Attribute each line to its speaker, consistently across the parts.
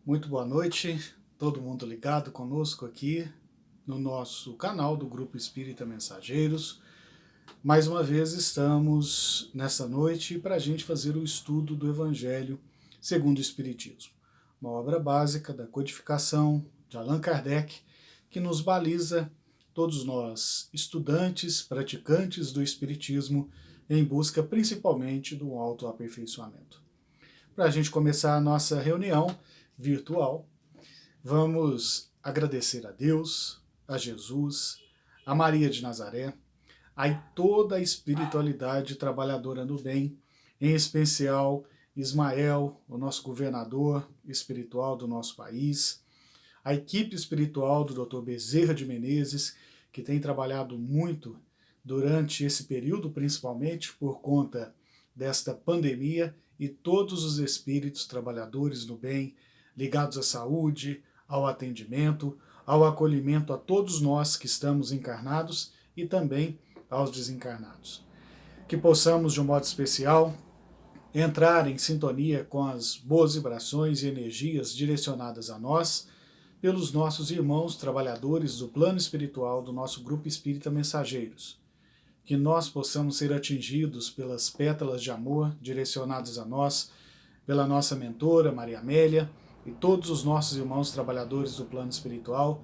Speaker 1: Muito boa noite, todo mundo ligado conosco aqui no nosso canal do Grupo Espírita Mensageiros. Mais uma vez estamos nessa noite para a gente fazer o estudo do Evangelho segundo o Espiritismo, uma obra básica da codificação de Allan Kardec que nos baliza, todos nós estudantes, praticantes do Espiritismo, em busca principalmente do autoaperfeiçoamento. Para a gente começar a nossa reunião virtual, vamos agradecer a Deus, a Jesus, a Maria de Nazaré, a toda a espiritualidade trabalhadora no bem, em especial Ismael, o nosso governador espiritual do nosso país, a equipe espiritual do Dr. Bezerra de Menezes, que tem trabalhado muito durante esse período, principalmente por conta desta pandemia, e todos os espíritos trabalhadores no bem, ligados à saúde, ao atendimento, ao acolhimento a todos nós que estamos encarnados e também aos desencarnados. Que possamos, de um modo especial, entrar em sintonia com as boas vibrações e energias direcionadas a nós pelos nossos irmãos trabalhadores do plano espiritual do nosso Grupo Espírita Mensageiros. Que nós possamos ser atingidos pelas pétalas de amor direcionadas a nós, pela nossa mentora, Maria Amélia, e todos os nossos irmãos trabalhadores do plano espiritual,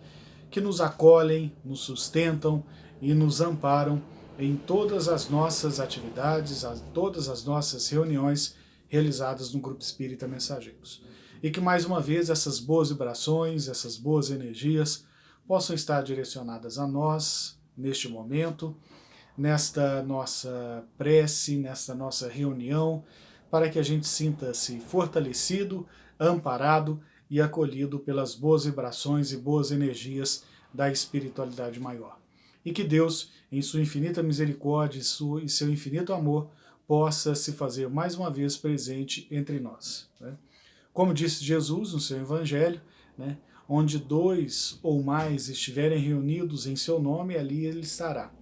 Speaker 1: que nos acolhem, nos sustentam e nos amparam em todas as nossas atividades, todas as nossas reuniões realizadas no Grupo Espírita Mensageiros. E que mais uma vez essas boas vibrações, essas boas energias possam estar direcionadas a nós neste momento, nesta nossa prece, nesta nossa reunião, para que a gente sinta-se fortalecido, amparado e acolhido pelas boas vibrações e boas energias da espiritualidade maior. E que Deus, em sua infinita misericórdia e seu infinito amor, possa se fazer mais uma vez presente entre nós. Como disse Jesus no seu Evangelho, onde dois ou mais estiverem reunidos em seu nome, ali ele estará.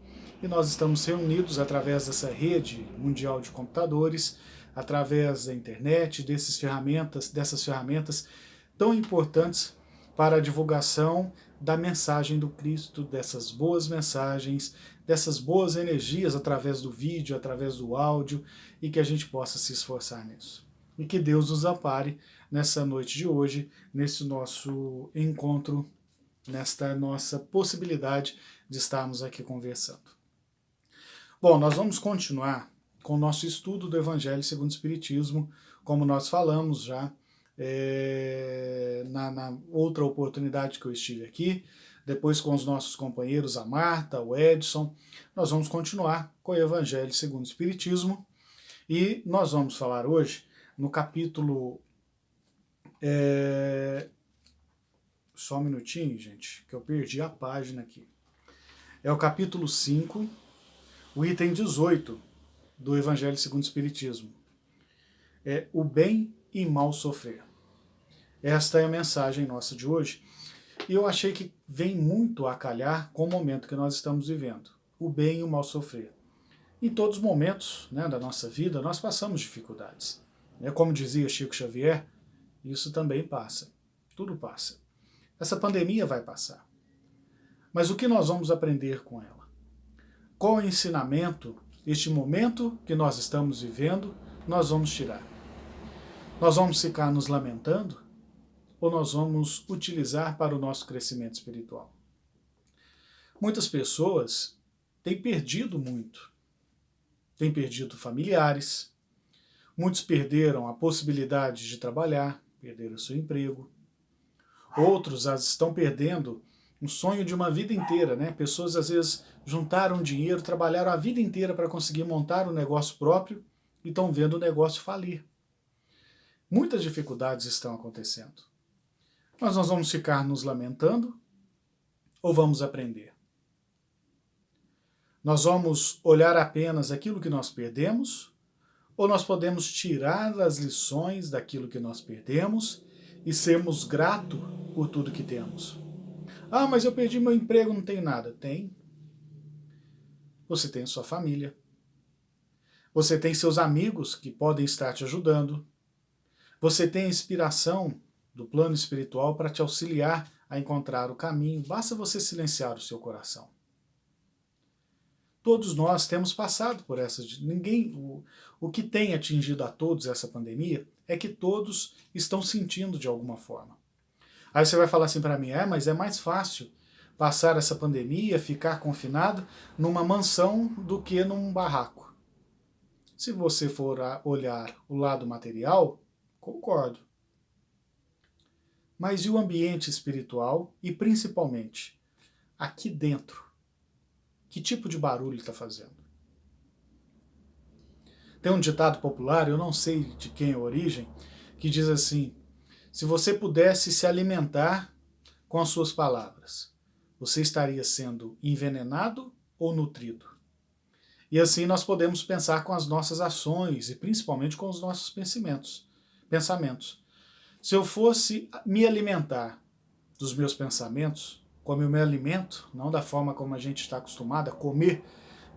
Speaker 1: E nós estamos reunidos através dessa rede mundial de computadores, através da internet, dessas ferramentas tão importantes para a divulgação da mensagem do Cristo, dessas boas mensagens, dessas boas energias através do vídeo, através do áudio, e que a gente possa se esforçar nisso. E que Deus nos ampare nessa noite de hoje, nesse nosso encontro, nesta nossa possibilidade de estarmos aqui conversando. Bom, nós vamos continuar com o nosso estudo do Evangelho segundo o Espiritismo, como nós falamos já na outra oportunidade que eu estive aqui, depois com os nossos companheiros, a Marta, o Edson. Nós vamos continuar com o Evangelho segundo o Espiritismo e nós vamos falar hoje no capítulo... Só um minutinho, gente, que eu perdi a página aqui. É o capítulo 5, o item 18 do Evangelho segundo o Espiritismo. É o bem e mal sofrer. Esta é a mensagem nossa de hoje. E eu achei que vem muito a calhar com o momento que nós estamos vivendo. O bem e o mal sofrer. Em todos os momentos da nossa vida, nós passamos dificuldades. Como dizia Chico Xavier, isso também passa. Tudo passa. Essa pandemia vai passar. Mas o que nós vamos aprender com ela? Qual ensinamento, este momento que nós estamos vivendo, nós vamos tirar? Nós vamos ficar nos lamentando? Ou nós vamos utilizar para o nosso crescimento espiritual? Muitas pessoas têm perdido muito. Têm perdido familiares. Muitos perderam a possibilidade de trabalhar, perderam o seu emprego. Outros estão perdendo um sonho de uma vida inteira, Pessoas às vezes juntaram dinheiro, trabalharam a vida inteira para conseguir montar um negócio próprio e estão vendo o negócio falir. Muitas dificuldades estão acontecendo. Mas nós vamos ficar nos lamentando ou vamos aprender? Nós vamos olhar apenas aquilo que nós perdemos ou nós podemos tirar as lições daquilo que nós perdemos e sermos gratos por tudo que temos? Ah, mas eu perdi meu emprego, não tenho nada. Tem. Você tem a sua família. Você tem seus amigos que podem estar te ajudando. Você tem a inspiração do plano espiritual para te auxiliar a encontrar o caminho. Basta você silenciar o seu coração. Todos nós temos passado por essas. O que tem atingido a todos essa pandemia é que todos estão sentindo de alguma forma. Aí você vai falar assim para mim, mas é mais fácil passar essa pandemia, ficar confinado numa mansão do que num barraco. Se você for olhar o lado material, concordo. Mas e o ambiente espiritual e principalmente aqui dentro? Que tipo de barulho está fazendo? Tem um ditado popular, eu não sei de quem é a origem, que diz assim: se você pudesse se alimentar com as suas palavras, você estaria sendo envenenado ou nutrido? E assim nós podemos pensar com as nossas ações e principalmente com os nossos pensamentos. Se eu fosse me alimentar dos meus pensamentos, como eu me alimento, não da forma como a gente está acostumado a comer,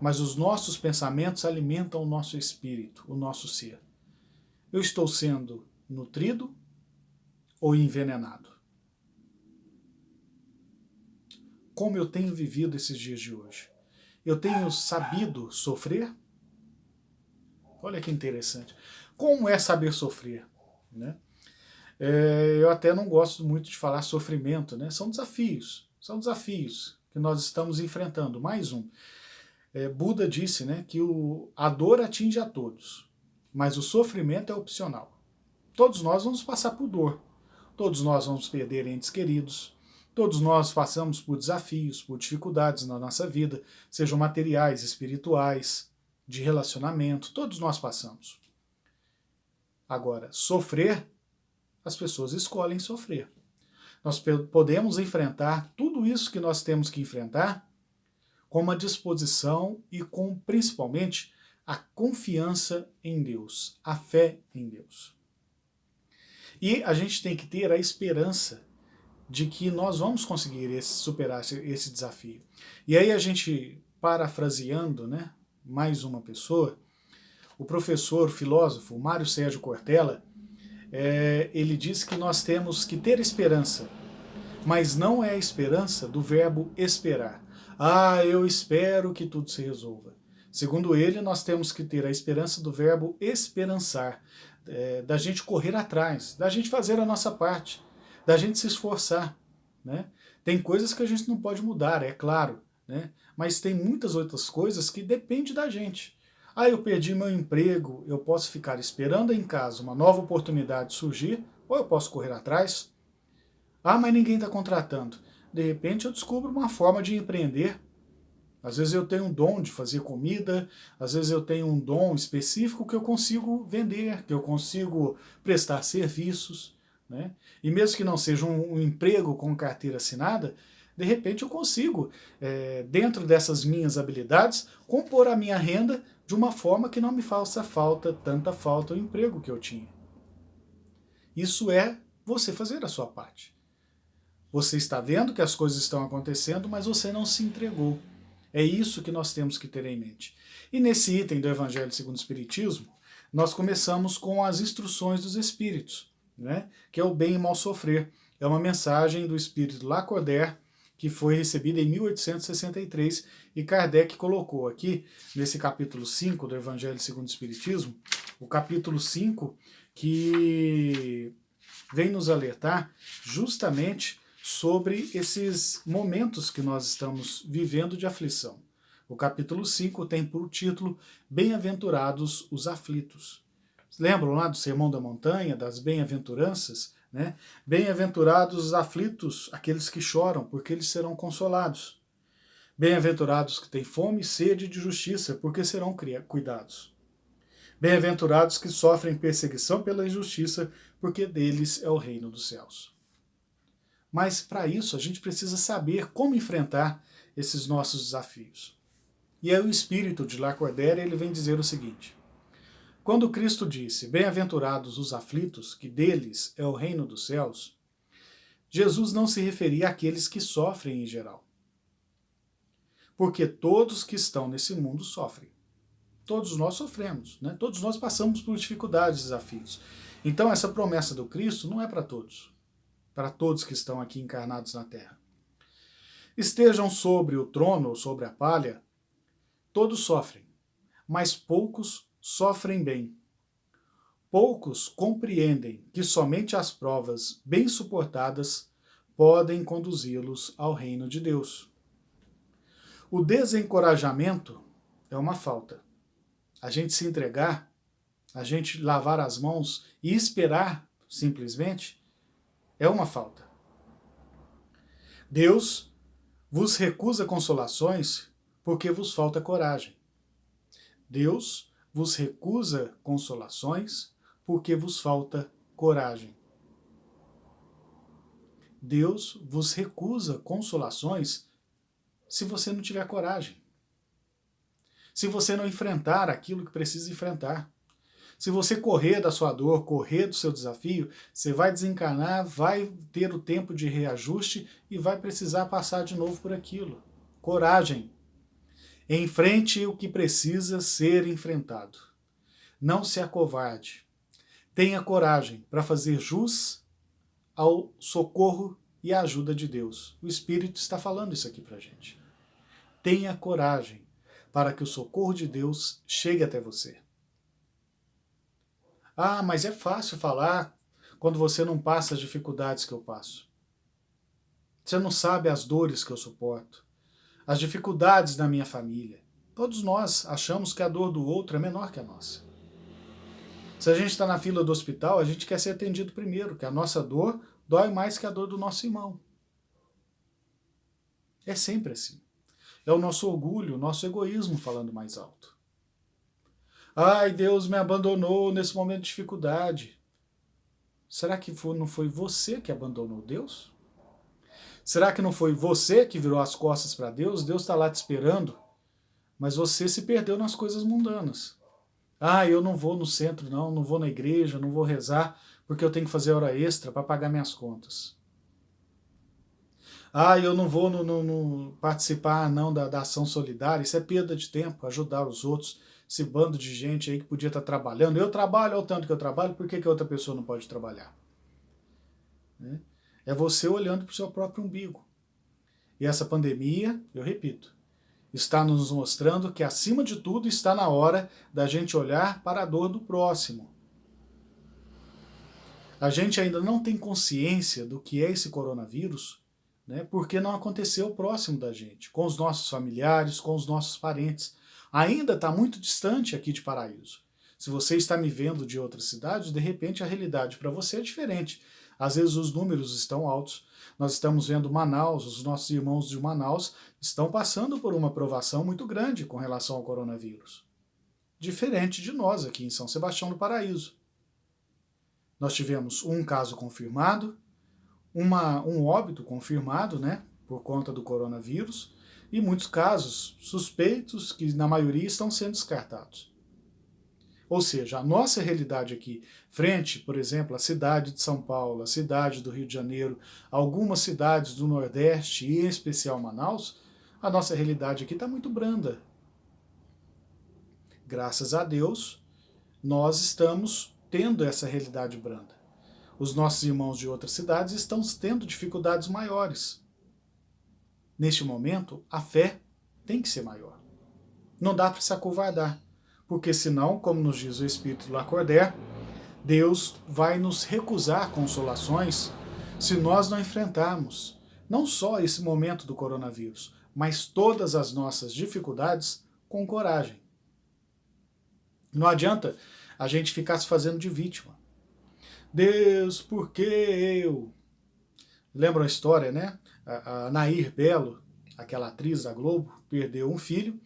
Speaker 1: mas os nossos pensamentos alimentam o nosso espírito, o nosso ser. Eu estou sendo nutrido ou envenenado? Como eu tenho vivido esses dias de hoje? Eu tenho sabido sofrer? Olha que interessante. Como é saber sofrer? Né? Eu até não gosto muito de falar sofrimento, né? São desafios que nós estamos enfrentando. Mais um. Buda disse, né, que a dor atinge a todos, mas o sofrimento é opcional. Todos nós vamos passar por dor, todos nós vamos perder entes queridos, todos nós passamos por desafios, por dificuldades na nossa vida, sejam materiais, espirituais, de relacionamento, todos nós passamos. Agora, sofrer, as pessoas escolhem sofrer. Nós podemos enfrentar tudo isso que nós temos que enfrentar com uma disposição e com, principalmente, a confiança em Deus, a fé em Deus. E a gente tem que ter a esperança de que nós vamos conseguir superar esse desafio. E aí a gente, parafraseando, né, mais uma pessoa, o professor, filósofo Mário Sérgio Cortella, ele diz que nós temos que ter esperança, mas não é a esperança do verbo esperar. Eu espero que tudo se resolva. Segundo ele, nós temos que ter a esperança do verbo esperançar, da gente correr atrás, da gente fazer a nossa parte, da gente se esforçar. Né? Tem coisas que a gente não pode mudar, é claro, né? Mas tem muitas outras coisas que dependem da gente. Eu perdi meu emprego, eu posso ficar esperando em casa uma nova oportunidade surgir, ou eu posso correr atrás. Mas ninguém está contratando. De repente eu descubro uma forma de empreender. Às vezes eu tenho um dom de fazer comida, às vezes eu tenho um dom específico que eu consigo vender, que eu consigo prestar serviços. Né? E mesmo que não seja um emprego com carteira assinada, de repente eu consigo, dentro dessas minhas habilidades, compor a minha renda de uma forma que não me faça tanta falta o emprego que eu tinha. Isso é você fazer a sua parte. Você está vendo que as coisas estão acontecendo, mas você não se entregou. É isso que nós temos que ter em mente. E nesse item do Evangelho segundo o Espiritismo, nós começamos com as instruções dos Espíritos, né? Que é o bem e mal sofrer. É uma mensagem do Espírito Lacordaire, que foi recebida em 1863, e Kardec colocou aqui, nesse capítulo 5 do Evangelho segundo o Espiritismo, o capítulo 5, que vem nos alertar justamente sobre esses momentos que nós estamos vivendo de aflição. O capítulo 5 tem por título Bem-aventurados os aflitos. Lembram lá do Sermão da Montanha, das bem-aventuranças? Né? Bem-aventurados os aflitos, aqueles que choram, porque eles serão consolados. Bem-aventurados que têm fome e sede de justiça, porque serão cuidados. Bem-aventurados que sofrem perseguição pela injustiça, porque deles é o reino dos céus. Mas para isso a gente precisa saber como enfrentar esses nossos desafios. E aí o espírito de Lacordaire ele vem dizer o seguinte: quando Cristo disse, bem-aventurados os aflitos, que deles é o reino dos céus, Jesus não se referia àqueles que sofrem em geral. Porque todos que estão nesse mundo sofrem. Todos nós sofremos, né? Todos nós passamos por dificuldades, desafios. Então essa promessa do Cristo não é para todos. para todos que estão aqui encarnados na Terra. Estejam sobre o trono ou sobre a palha, todos sofrem, mas poucos sofrem bem. Poucos compreendem que somente as provas bem suportadas podem conduzi-los ao reino de Deus. O desencorajamento é uma falta. A gente se entregar, a gente lavar as mãos e esperar, simplesmente, é uma falta. Deus vos recusa consolações porque vos falta coragem. Deus vos recusa consolações porque vos falta coragem. Deus vos recusa consolações se você não tiver coragem. Se você não enfrentar aquilo que precisa enfrentar. Se você correr da sua dor, correr do seu desafio, você vai desencarnar, vai ter o tempo de reajuste e vai precisar passar de novo por aquilo. Coragem. Enfrente o que precisa ser enfrentado. Não se acovarde. Tenha coragem para fazer jus ao socorro e à ajuda de Deus. O Espírito está falando isso aqui para a gente. Tenha coragem para que o socorro de Deus chegue até você. Ah, mas é fácil falar quando você não passa as dificuldades que eu passo. Você não sabe as dores que eu suporto, as dificuldades da minha família. Todos nós achamos que a dor do outro é menor que a nossa. Se a gente está na fila do hospital, a gente quer ser atendido primeiro, que a nossa dor dói mais que a dor do nosso irmão. É sempre assim. É o nosso orgulho, o nosso egoísmo falando mais alto. Ai, Deus me abandonou nesse momento de dificuldade. Será que não foi você que abandonou Deus? Será que não foi você que virou as costas para Deus? Deus está lá te esperando, mas você se perdeu nas coisas mundanas. Ah, eu não vou no centro não, não vou na igreja, não vou rezar, porque eu tenho que fazer hora extra para pagar minhas contas. Ah, eu não vou no participar não da ação solidária, isso é perda de tempo, ajudar os outros, esse bando de gente aí que podia estar trabalhando. Eu trabalho ao tanto que eu trabalho, por que a outra pessoa não pode trabalhar? É você olhando para o seu próprio umbigo. E essa pandemia, eu repito, está nos mostrando que, acima de tudo, está na hora da gente olhar para a dor do próximo. A gente ainda não tem consciência do que é esse coronavírus, né, porque não aconteceu próximo da gente, com os nossos familiares, com os nossos parentes. Ainda está muito distante aqui de Paraíso. Se você está me vendo de outra cidade, de repente a realidade para você é diferente. Às vezes os números estão altos. Nós estamos vendo Manaus, os nossos irmãos de Manaus estão passando por uma provação muito grande com relação ao coronavírus. Diferente de nós aqui em São Sebastião do Paraíso. Nós tivemos um caso confirmado, um óbito confirmado, né, por conta do coronavírus, e muitos casos suspeitos que na maioria estão sendo descartados. Ou seja, a nossa realidade aqui, frente, por exemplo, à cidade de São Paulo, à cidade do Rio de Janeiro, algumas cidades do Nordeste e em especial Manaus, a nossa realidade aqui está muito branda. Graças a Deus, nós estamos tendo essa realidade branda. Os nossos irmãos de outras cidades estão tendo dificuldades maiores. Neste momento, a fé tem que ser maior. Não dá para se acovardar, porque senão, como nos diz o Espírito Lacordaire, Deus vai nos recusar consolações se nós não enfrentarmos não só esse momento do coronavírus, mas todas as nossas dificuldades com coragem. Não adianta a gente ficar se fazendo de vítima. Deus, por que eu? Lembra a história, né? A Nair Belo, aquela atriz da Globo, perdeu um filho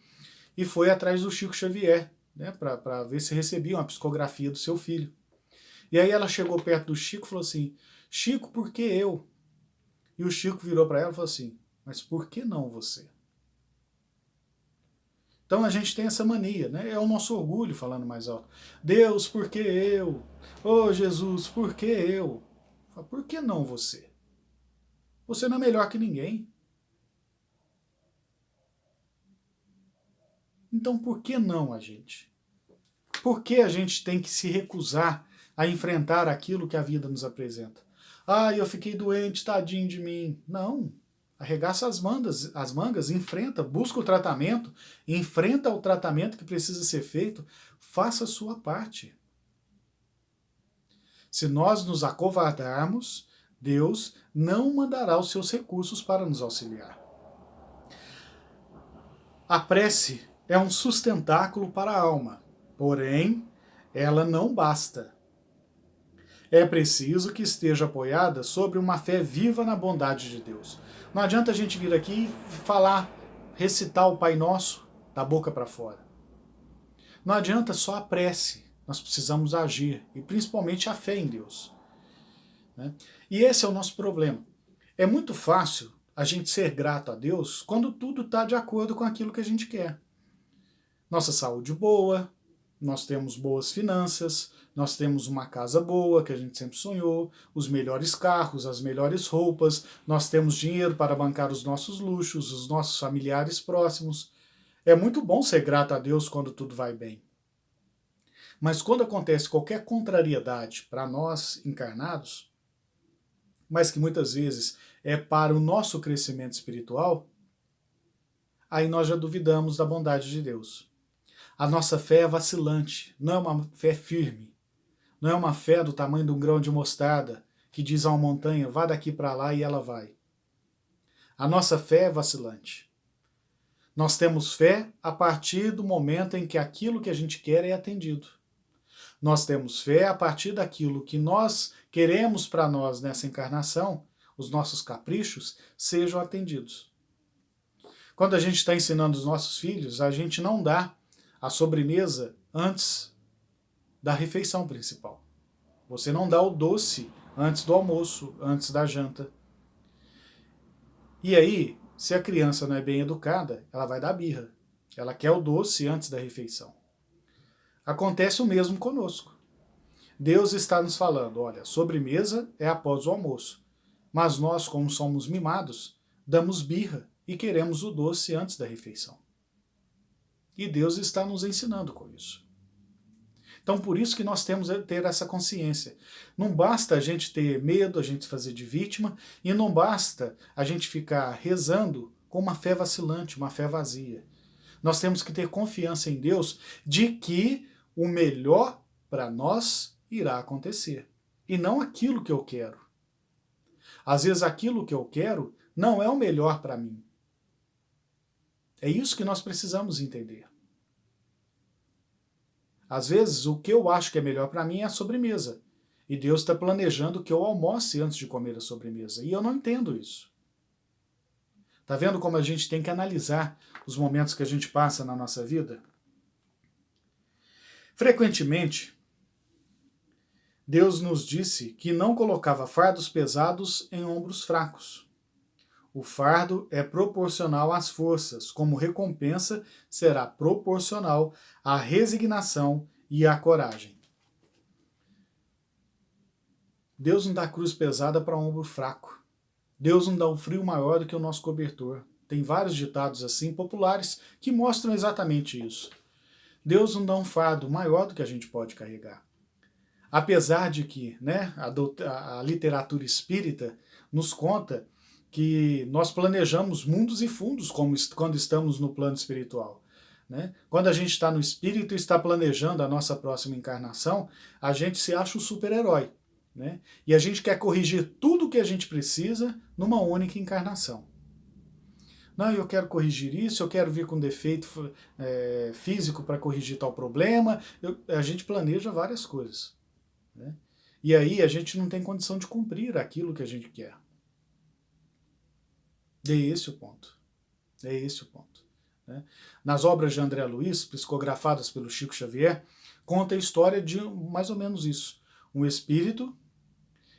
Speaker 1: e foi atrás do Chico Xavier, né, para ver se recebia uma psicografia do seu filho. E aí ela chegou perto do Chico e falou assim, Chico, por que eu? E o Chico virou para ela e falou assim, mas por que não você? Então a gente tem essa mania, né? É o nosso orgulho falando mais alto. Deus, por que eu? Oh, Jesus, por que eu? Por que não você? Você não é melhor que ninguém. Então por que não a gente? Por que a gente tem que se recusar a enfrentar aquilo que a vida nos apresenta? Ah, eu fiquei doente, tadinho de mim. Não. Arregaça as mangas, enfrenta, busca o tratamento, enfrenta o tratamento que precisa ser feito, faça a sua parte. Se nós nos acovardarmos, Deus não mandará os seus recursos para nos auxiliar. A prece é um sustentáculo para a alma, porém, ela não basta. É preciso que esteja apoiada sobre uma fé viva na bondade de Deus. Não adianta a gente vir aqui e falar, recitar o Pai Nosso da boca para fora. Não adianta só a prece, nós precisamos agir, e principalmente a fé em Deus. Né? E esse é o nosso problema. É muito fácil a gente ser grato a Deus quando tudo está de acordo com aquilo que a gente quer. Nossa saúde boa, nós temos boas finanças, nós temos uma casa boa que a gente sempre sonhou, os melhores carros, as melhores roupas, nós temos dinheiro para bancar os nossos luxos, os nossos familiares próximos. É muito bom ser grato a Deus quando tudo vai bem. Mas quando acontece qualquer contrariedade para nós encarnados, mas que muitas vezes é para o nosso crescimento espiritual, aí nós já duvidamos da bondade de Deus. A nossa fé é vacilante, não é uma fé firme. Não é uma fé do tamanho de um grão de mostarda que diz a uma montanha, vá daqui para lá e ela vai. A nossa fé é vacilante. Nós temos fé a partir do momento em que aquilo que a gente quer é atendido. Nós temos fé a partir daquilo que nós queremos para nós nessa encarnação, os nossos caprichos, sejam atendidos. Quando a gente está ensinando os nossos filhos, a gente não dá a sobremesa antes da refeição principal. Você não dá o doce antes do almoço, antes da janta. E aí, se a criança não é bem educada, ela vai dar birra. Ela quer o doce antes da refeição. Acontece o mesmo conosco. Deus está nos falando, olha, sobremesa é após o almoço. Mas nós, como somos mimados, damos birra e queremos o doce antes da refeição. E Deus está nos ensinando com isso. Então, por isso que nós temos que ter essa consciência. Não basta a gente ter medo, a gente fazer de vítima, e não basta a gente ficar rezando com uma fé vacilante, uma fé vazia. Nós temos que ter confiança em Deus de que o melhor para nós irá acontecer. E não aquilo que eu quero. Às vezes aquilo que eu quero não é o melhor para mim. É isso que nós precisamos entender. Às vezes, o que eu acho que é melhor para mim é a sobremesa. E Deus está planejando que eu almoce antes de comer a sobremesa. E eu não entendo isso. Está vendo como a gente tem que analisar os momentos que a gente passa na nossa vida? Frequentemente, Deus nos disse que não colocava fardos pesados em ombros fracos. O fardo é proporcional às forças, como recompensa será proporcional à resignação e à coragem. Deus não dá cruz pesada para ombro fraco. Deus não dá um frio maior do que o nosso cobertor. Tem vários ditados assim populares que mostram exatamente isso. Deus não dá um fardo maior do que a gente pode carregar. Apesar de que a literatura espírita nos conta que nós planejamos mundos e fundos quando estamos no plano espiritual. Né? Quando a gente está no espírito e está planejando a nossa próxima encarnação, a gente se acha um super-herói. Né? E a gente quer corrigir tudo o que a gente precisa numa única encarnação. Não, eu quero corrigir isso, eu quero vir com defeito físico para corrigir tal problema. A gente planeja várias coisas. Né? E aí a gente não tem condição de cumprir aquilo que a gente quer. É esse o ponto. É esse o ponto. Né? Nas obras de André Luiz, psicografadas pelo Chico Xavier, conta a história de mais ou menos isso. Um espírito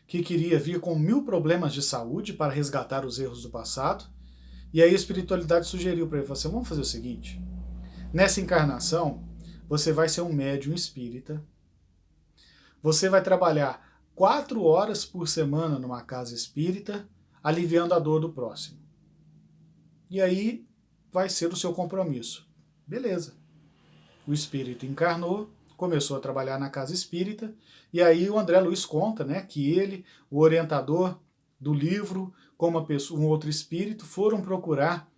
Speaker 1: que queria vir com 1000 problemas de saúde para resgatar os erros do passado, e aí a espiritualidade sugeriu para ele, falou assim, vamos fazer o seguinte, nessa encarnação, você vai ser um médium espírita, você vai trabalhar 4 horas por semana numa casa espírita, aliviando a dor do próximo. E aí vai ser o seu compromisso. Beleza. O espírito encarnou, começou a trabalhar na casa espírita, e aí o André Luiz conta, né, que ele, o orientador do livro, com um outro espírito, foram procurar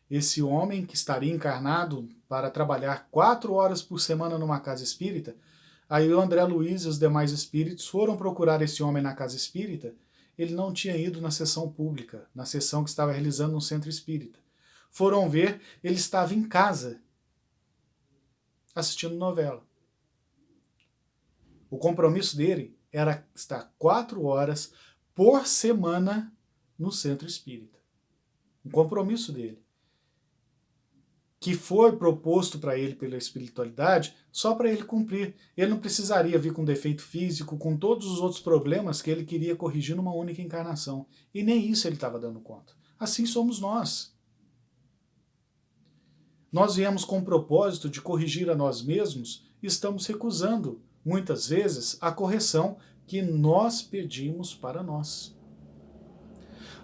Speaker 1: esse homem que estaria encarnado para trabalhar 4 horas por semana numa casa espírita. Aí o André Luiz e os demais espíritos foram procurar esse homem na casa espírita. Ele não tinha ido na sessão pública, na sessão que estava realizando no centro espírita. Foram ver, ele estava em casa, assistindo novela. O compromisso dele era estar 4 horas por semana no centro espírita. Um compromisso dele, que foi proposto para ele pela espiritualidade só para ele cumprir. Ele não precisaria vir com defeito físico, com todos os outros problemas que ele queria corrigir numa única encarnação. E nem isso ele estava dando conta. Assim somos nós. Nós viemos com o propósito de corrigir a nós mesmos e estamos recusando, muitas vezes, a correção que nós pedimos para nós.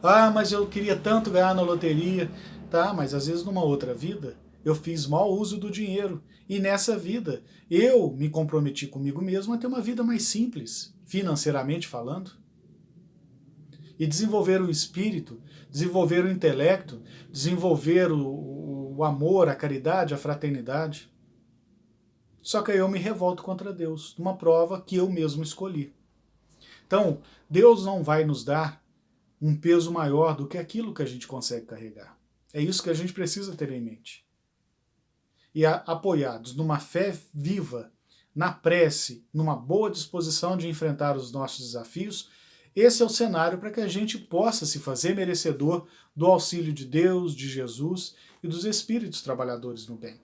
Speaker 1: Ah, mas eu queria tanto ganhar na loteria. Tá, mas às vezes numa outra vida eu fiz mau uso do dinheiro. E nessa vida eu me comprometi comigo mesmo a ter uma vida mais simples, financeiramente falando. E desenvolver o espírito, desenvolver o intelecto, desenvolver o amor, a caridade, a fraternidade. Só que aí eu me revolto contra Deus, numa prova que eu mesmo escolhi. Então, Deus não vai nos dar um peso maior do que aquilo que a gente consegue carregar. É isso que a gente precisa ter em mente. E apoiados numa fé viva, na prece, numa boa disposição de enfrentar os nossos desafios, esse é o cenário para que a gente possa se fazer merecedor do auxílio de Deus, de Jesus e dos espíritos trabalhadores no bem.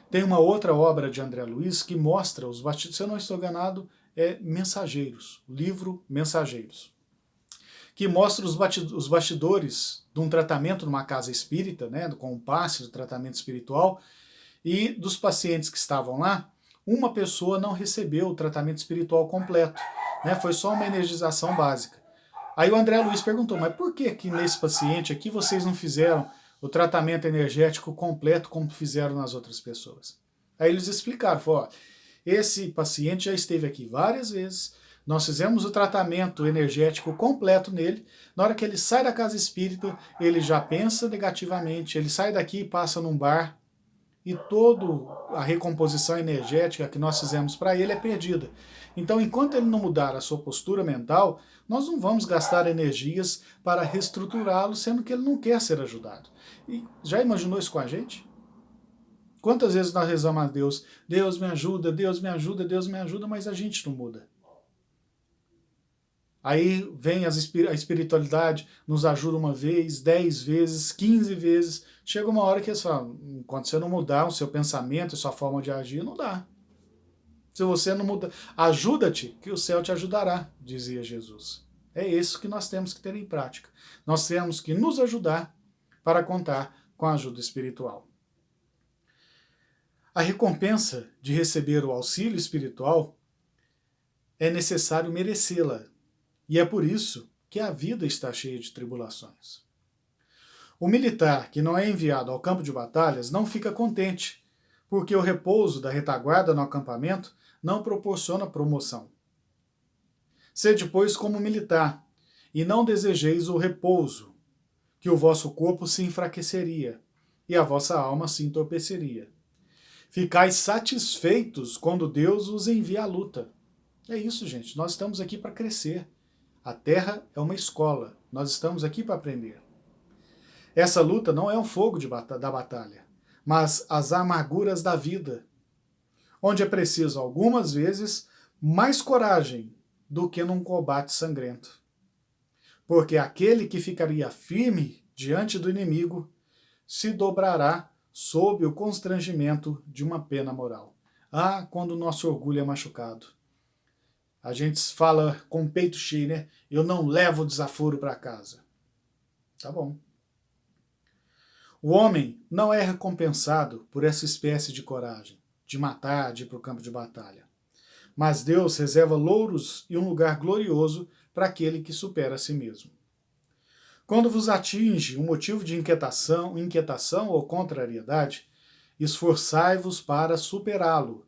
Speaker 1: Tem uma outra obra de André Luiz que mostra os bastidores, se eu não estou enganado, é Mensageiros, o livro Mensageiros, que mostra os bastidores de um tratamento numa casa espírita, né, com o passe do tratamento espiritual, e dos pacientes que estavam lá, uma pessoa não recebeu o tratamento espiritual completo, né, foi só uma energização básica. Aí o André Luiz perguntou, mas por que nesse paciente aqui vocês não fizeram o tratamento energético completo como fizeram nas outras pessoas? Aí eles explicaram, falaram, esse paciente já esteve aqui várias vezes, nós fizemos o tratamento energético completo nele, na hora que ele sai da casa espírita, ele já pensa negativamente, ele sai daqui e passa num bar, e toda a recomposição energética que nós fizemos para ele é perdida. Então, enquanto ele não mudar a sua postura mental, nós não vamos gastar energias para reestruturá-lo, sendo que ele não quer ser ajudado. E já imaginou isso com a gente? Quantas vezes nós rezamos a Deus, Deus me ajuda, Deus me ajuda, Deus me ajuda, mas a gente não muda. Aí vem a espiritualidade, nos ajuda uma vez, 10 vezes, 15 vezes. Chega uma hora que eles falam, enquanto você não mudar o seu pensamento e sua forma de agir, não dá. Se você não mudar, ajuda-te, que o céu te ajudará, dizia Jesus. É isso que nós temos que ter em prática. Nós temos que nos ajudar para contar com a ajuda espiritual. A recompensa de receber o auxílio espiritual é necessário merecê-la. E é por isso que a vida está cheia de tribulações. O militar que não é enviado ao campo de batalhas não fica contente, porque o repouso da retaguarda no acampamento não proporciona promoção. Sede, pois, como militar, e não desejeis o repouso, que o vosso corpo se enfraqueceria, e a vossa alma se entorpeceria. Ficais satisfeitos quando Deus os envia à luta. É isso, gente, nós estamos aqui para crescer. A Terra é uma escola, nós estamos aqui para aprender. Essa luta não é o fogo da batalha, mas as amarguras da vida, onde é preciso, algumas vezes, mais coragem do que num combate sangrento. Porque aquele que ficaria firme diante do inimigo se dobrará sob o constrangimento de uma pena moral. Ah, quando o nosso orgulho é machucado. A gente fala com o peito cheio, né? Eu não levo o desaforo para casa. Tá bom. O homem não é recompensado por essa espécie de coragem, de matar, de ir para o campo de batalha. Mas Deus reserva louros e um lugar glorioso para aquele que supera a si mesmo. Quando vos atinge um motivo de inquietação ou contrariedade, esforçai-vos para superá-lo,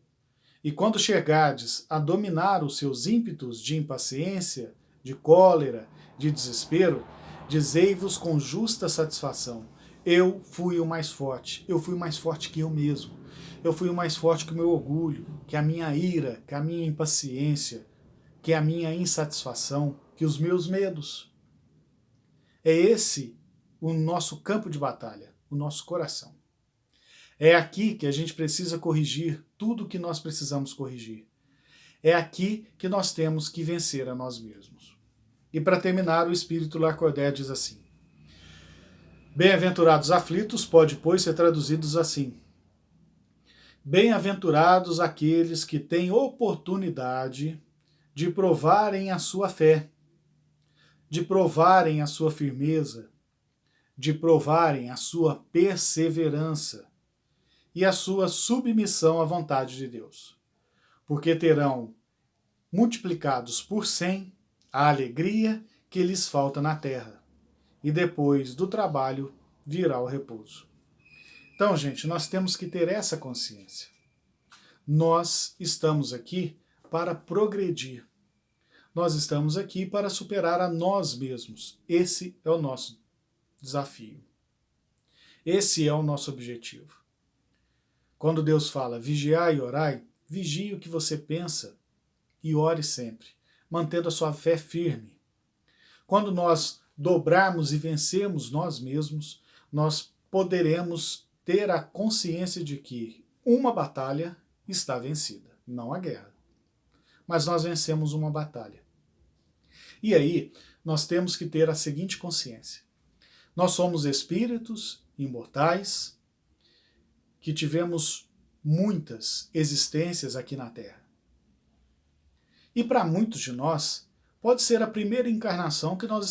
Speaker 1: E quando chegardes a dominar os seus ímpetos de impaciência, de cólera, de desespero, dizei-vos com justa satisfação: eu fui o mais forte, eu fui mais forte que eu mesmo, eu fui o mais forte que o meu orgulho, que a minha ira, que a minha impaciência, que a minha insatisfação, que os meus medos. É esse o nosso campo de batalha, o nosso coração. É aqui que a gente precisa corrigir tudo o que nós precisamos corrigir. É aqui que nós temos que vencer a nós mesmos. E para terminar, o Espírito Lacordaire diz assim: bem-aventurados aflitos pode, pois, ser traduzidos assim: bem-aventurados aqueles que têm oportunidade de provarem a sua fé, de provarem a sua firmeza, de provarem a sua perseverança e a sua submissão à vontade de Deus, porque terão multiplicados por 100 a alegria que lhes falta na terra, e depois do trabalho virá o repouso. Então, gente, nós temos que ter essa consciência. Nós estamos aqui para progredir. Nós estamos aqui para superar a nós mesmos. Esse é o nosso desafio. Esse é o nosso objetivo. Quando Deus fala vigiai e orai, vigie o que você pensa e ore sempre, mantendo a sua fé firme. Quando nós dobrarmos e vencermos nós mesmos, nós poderemos ter a consciência de que uma batalha está vencida, não a guerra. Mas nós vencemos uma batalha. E aí, nós temos que ter a seguinte consciência: nós somos espíritos imortais que tivemos muitas existências aqui na Terra. E para muitos de nós, pode ser a primeira encarnação que nós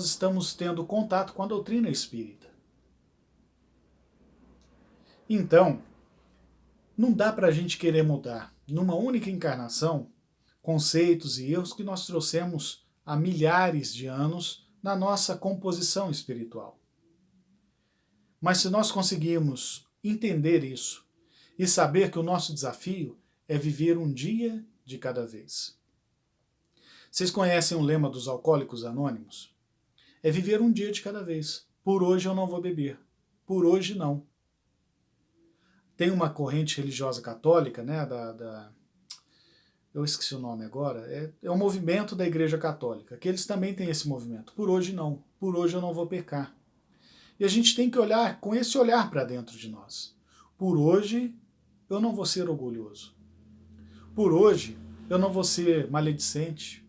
Speaker 1: estamos tendo contato com a doutrina espírita. Então, não dá para a gente querer mudar, numa única encarnação, conceitos e erros que nós trouxemos há milhares de anos na nossa composição espiritual. Mas se nós conseguirmos entender isso e saber que o nosso desafio é viver um dia de cada vez. Vocês conhecem o lema dos Alcoólicos Anônimos? É viver um dia de cada vez. Por hoje eu não vou beber. Por hoje não. Tem uma corrente religiosa católica, né, eu esqueci o nome agora, é um movimento da Igreja Católica, que eles também têm esse movimento. Por hoje não. Por hoje eu não vou pecar. E a gente tem que olhar com esse olhar para dentro de nós. Por hoje eu não vou ser orgulhoso. Por hoje eu não vou ser maledicente.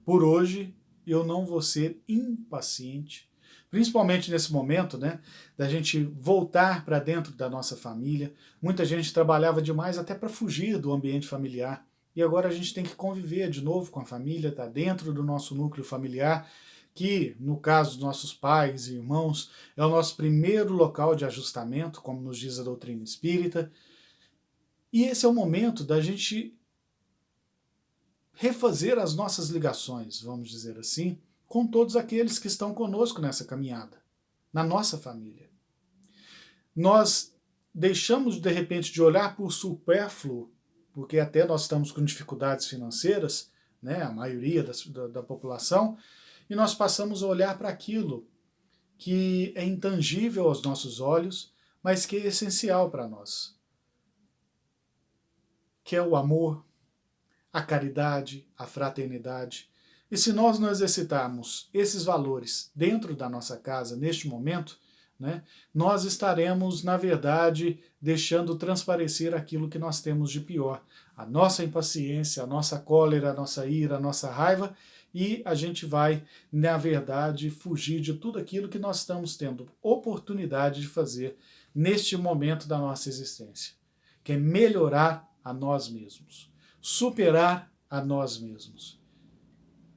Speaker 1: Por hoje eu não vou ser impaciente. Principalmente nesse momento, né, da gente voltar para dentro da nossa família. Muita gente trabalhava demais até para fugir do ambiente familiar. E agora a gente tem que conviver de novo com a família, tá dentro do nosso núcleo familiar, que, no caso dos nossos pais e irmãos, é o nosso primeiro local de ajustamento, como nos diz a doutrina espírita. E esse é o momento da gente refazer as nossas ligações, vamos dizer assim, com todos aqueles que estão conosco nessa caminhada, na nossa família. Nós deixamos, de repente, de olhar por supérfluo, porque até nós estamos com dificuldades financeiras, né, a maioria da população, e nós passamos a olhar para aquilo que é intangível aos nossos olhos, mas que é essencial para nós, que é o amor, a caridade, a fraternidade. E se nós não exercitarmos esses valores dentro da nossa casa, neste momento, né, nós estaremos, na verdade, deixando transparecer aquilo que nós temos de pior. A nossa impaciência, a nossa cólera, a nossa ira, a nossa raiva, e a gente vai, na verdade, fugir de tudo aquilo que nós estamos tendo oportunidade de fazer neste momento da nossa existência, que é melhorar a nós mesmos, superar a nós mesmos.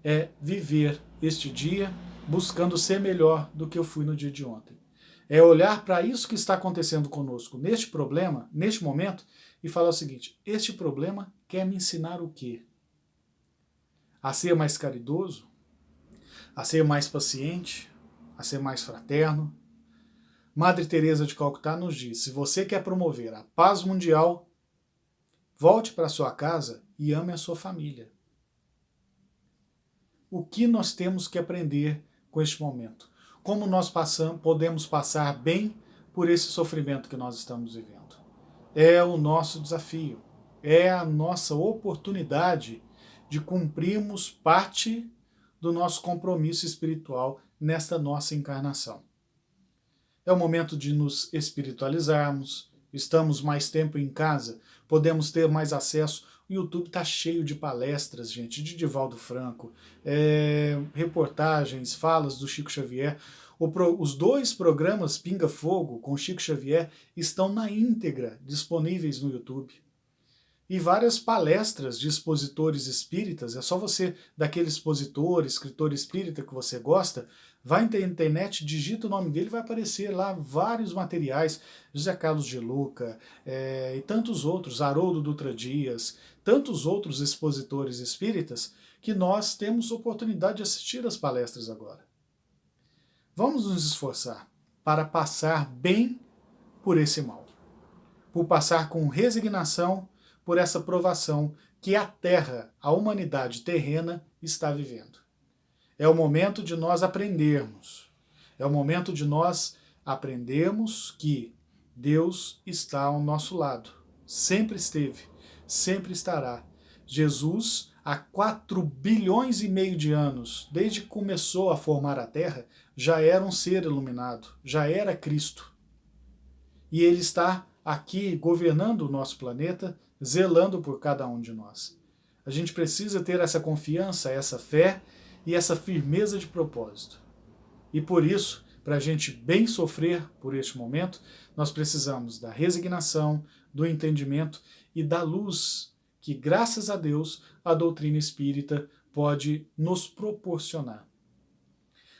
Speaker 1: É viver este dia buscando ser melhor do que eu fui no dia de ontem. É olhar para isso que está acontecendo conosco neste problema, neste momento, e falar o seguinte: este problema quer me ensinar o quê? A ser mais caridoso? A ser mais paciente? A ser mais fraterno? Madre Teresa de Calcutá nos diz: se você quer promover a paz mundial, Volte para sua casa e ame a sua família. O que nós temos que aprender com este momento? Como nós podemos passar bem por esse sofrimento que nós estamos vivendo? É o nosso desafio, é a nossa oportunidade de cumprirmos parte do nosso compromisso espiritual nesta nossa encarnação. É o momento de nos espiritualizarmos, estamos mais tempo em casa, podemos ter mais acesso. O YouTube está cheio de palestras, gente, de Divaldo Franco, reportagens, falas do Chico Xavier. Os 2 programas Pinga Fogo com Chico Xavier estão na íntegra disponíveis no YouTube. E várias palestras de expositores espíritas, é só você, daquele expositor, escritor espírita que você gosta, vai na internet, digita o nome dele, vai aparecer lá vários materiais, José Carlos de Luca e tantos outros, Haroldo Dutra Dias, tantos outros expositores espíritas, que nós temos oportunidade de assistir às palestras agora. Vamos nos esforçar para passar bem por esse mal, por passar com resignação por essa provação que a Terra, a humanidade terrena, está vivendo. É o momento de nós aprendermos. É o momento de nós aprendermos que Deus está ao nosso lado. Sempre esteve, sempre estará. Jesus, há 4 bilhões e meio de anos, desde que começou a formar a Terra, já era um ser iluminado, já era Cristo. E Ele está aqui governando o nosso planeta, zelando por cada um de nós. A gente precisa ter essa confiança, essa fé e essa firmeza de propósito. E por isso, para a gente bem sofrer por este momento, nós precisamos da resignação, do entendimento e da luz que, graças a Deus, a doutrina espírita pode nos proporcionar.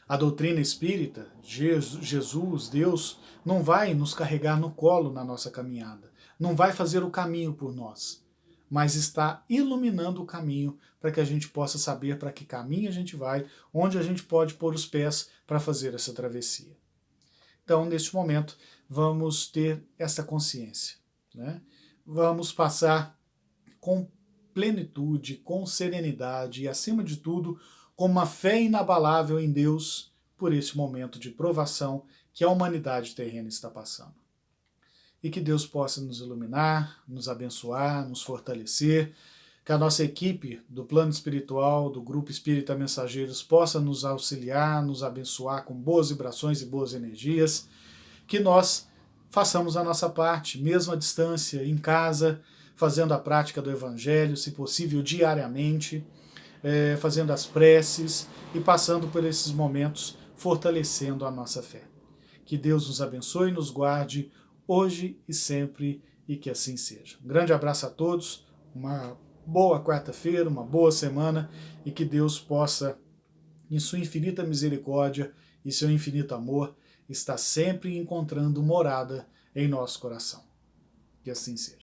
Speaker 1: A doutrina espírita, Jesus, Deus, não vai nos carregar no colo na nossa caminhada, não vai fazer o caminho por nós, mas está iluminando o caminho para que a gente possa saber para que caminho a gente vai, onde a gente pode pôr os pés para fazer essa travessia. Então, neste momento, vamos ter essa consciência, né? Vamos passar com plenitude, com serenidade e, acima de tudo, com uma fé inabalável em Deus por esse momento de provação que a humanidade terrena está passando. E que Deus possa nos iluminar, nos abençoar, nos fortalecer, que a nossa equipe do plano espiritual, do Grupo Espírita Mensageiros, possa nos auxiliar, nos abençoar com boas vibrações e boas energias, que nós façamos a nossa parte, mesmo à distância, em casa, fazendo a prática do Evangelho, se possível diariamente, fazendo as preces e passando por esses momentos fortalecendo a nossa fé. Que Deus nos abençoe e nos guarde hoje e sempre, e que assim seja. Um grande abraço a todos, uma boa quarta-feira, uma boa semana, e que Deus possa, em sua infinita misericórdia e seu infinito amor, estar sempre encontrando morada em nosso coração. Que assim seja.